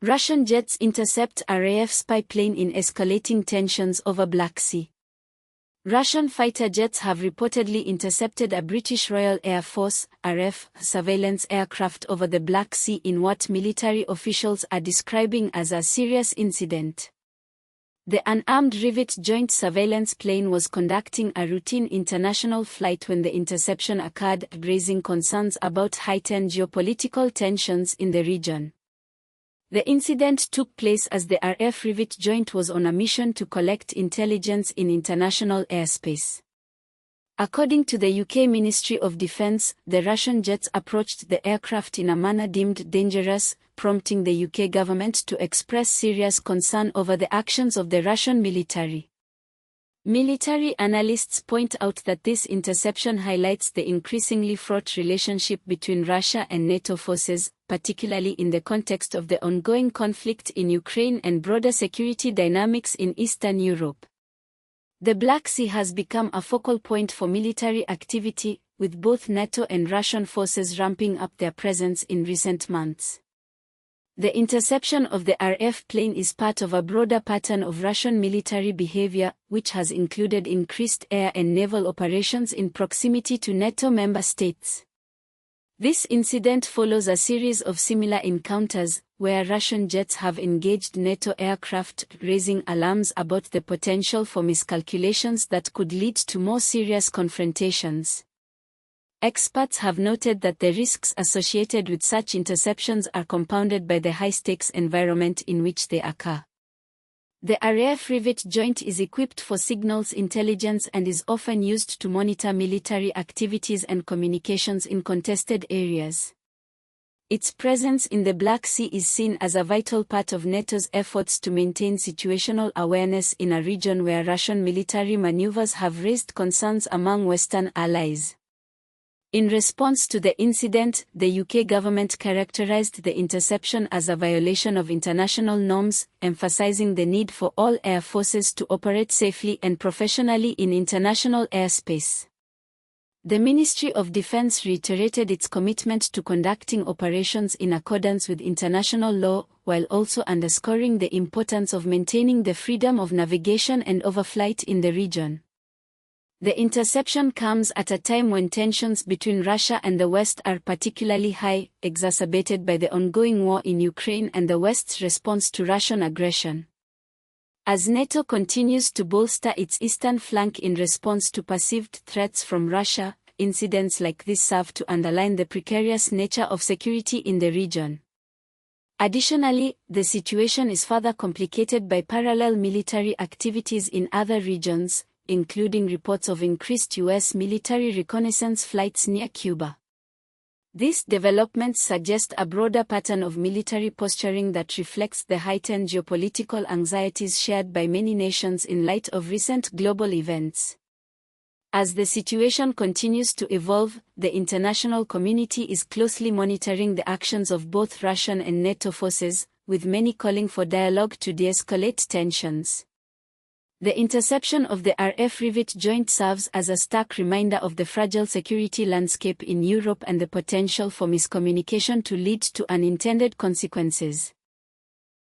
Russian jets intercept RAF spy plane in escalating tensions over Black Sea. Russian fighter jets have reportedly intercepted a British Royal Air Force (RAF) surveillance aircraft over the Black Sea in what military officials are describing as a serious incident. The unarmed Rivet Joint surveillance plane was conducting a routine international flight when the interception occurred, raising concerns about heightened geopolitical tensions in the region. The incident took place as the RAF Rivet Joint was on a mission to collect intelligence in international airspace. According to the UK Ministry of Defence, the Russian jets approached the aircraft in a manner deemed dangerous, prompting the UK government to express serious concern over the actions of the Russian military. Military analysts point out that this interception highlights the increasingly fraught relationship between Russia and NATO forces, particularly in the context of the ongoing conflict in Ukraine and broader security dynamics in Eastern Europe. The Black Sea has become a focal point for military activity, with both NATO and Russian forces ramping up their presence in recent months. The interception of the RAF plane is part of a broader pattern of Russian military behavior, which has included increased air and naval operations in proximity to NATO member states. This incident follows a series of similar encounters, where Russian jets have engaged NATO aircraft, raising alarms about the potential for miscalculations that could lead to more serious confrontations. Experts have noted that the risks associated with such interceptions are compounded by the high-stakes environment in which they occur. The RAF Rivet Joint is equipped for signals intelligence and is often used to monitor military activities and communications in contested areas. Its presence in the Black Sea is seen as a vital part of NATO's efforts to maintain situational awareness in a region where Russian military maneuvers have raised concerns among Western allies. In response to the incident, the UK government characterised the interception as a violation of international norms, emphasising the need for all air forces to operate safely and professionally in international airspace. The Ministry of Defence reiterated its commitment to conducting operations in accordance with international law, while also underscoring the importance of maintaining the freedom of navigation and overflight in the region. The interception comes at a time when tensions between Russia and the West are particularly high, exacerbated by the ongoing war in Ukraine and the West's response to Russian aggression. As NATO continues to bolster its eastern flank in response to perceived threats from Russia, incidents like this serve to underline the precarious nature of security in the region. Additionally, the situation is further complicated by parallel military activities in other regions, including reports of increased U.S. military reconnaissance flights near Cuba. These developments suggest a broader pattern of military posturing that reflects the heightened geopolitical anxieties shared by many nations in light of recent global events. As the situation continues to evolve, the international community is closely monitoring the actions of both Russian and NATO forces, with many calling for dialogue to de-escalate tensions. The interception of the RAF Rivet Joint serves as a stark reminder of the fragile security landscape in Europe and the potential for miscommunication to lead to unintended consequences.